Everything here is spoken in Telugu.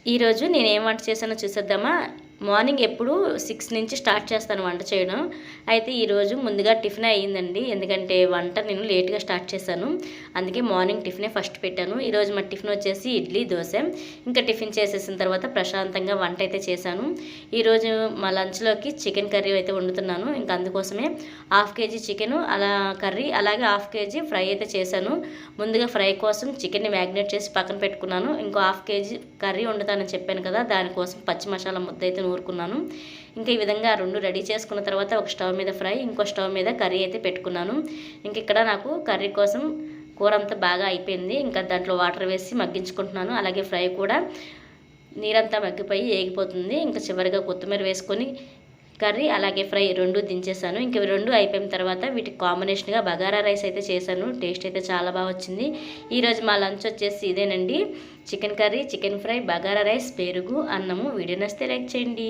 ఈరోజు నేనేం వంట చేశానో చూసేద్దామా? మార్నింగ్ ఎప్పుడు 6 నుంచి స్టార్ట్ చేస్తాను వంట చేయడం. అయితే ఈరోజు ముందుగా టిఫినే అయ్యిందండి. ఎందుకంటే వంట నేను లేట్‌గా స్టార్ట్ చేశాను. అందుకే మార్నింగ్ టిఫినే ఫస్ట్ పెట్టాను. ఈరోజు మా టిఫిన్ వచ్చేసి ఇడ్లీ, దోస. ఇంకా టిఫిన్ చేసేసిన తర్వాత ప్రశాంతంగా వంట అయితే చేశాను. ఈరోజు మా లంచ్‌లోకి చికెన్ కర్రీ అయితే వండుతున్నాను. ఇంకా అందుకోసమే 1/2 కేజీ చికెను, అలా కర్రీ, అలాగే 1/2 కేజీ ఫ్రై అయితే చేశాను. ముందుగా ఫ్రై కోసం చికెన్‌ని మ్యాగ్నేట్ చేసి పక్కన పెట్టుకున్నాను. ఇంకో 1/2 కేజీ కర్రీ వండుతానని చెప్పాను కదా! దానికోసం పచ్చి మసాలా ముద్ద అయితే నూరుకున్నాను. ఇంకా ఈ విధంగా 2 రెడీ చేసుకున్న తర్వాత ఒక స్టవ్ మీద ఫ్రై, ఇంకో స్టవ్ మీద కర్రీ అయితే పెట్టుకున్నాను. ఇంక ఇక్కడ నాకు కర్రీ కోసం కూర అంతా బాగా అయిపోయింది. ఇంకా దాంట్లో వాటర్ వేసి మగ్గించుకుంటున్నాను. అలాగే ఫ్రై కూడా నీరంతా మగ్గిపోయి ఏగిపోతుంది. ఇంకా చివరిగా కొత్తిమీర వేసుకొని కర్రీ అలాగే ఫ్రై 2 దించేసాను. ఇంక ఇవి 2 అయిపోయిన తర్వాత వీటికి కాంబినేషన్‌గా బగారా రైస్ అయితే చేశాను. టేస్ట్ అయితే చాలా బాగా వచ్చింది. ఈరోజు మా లంచ్ వచ్చేసి ఇదేనండి. Chicken curry, chicken fry, bagara rice, పెరుగు, అన్నము. వీడియో నచ్చితే లైక్ చేయండి.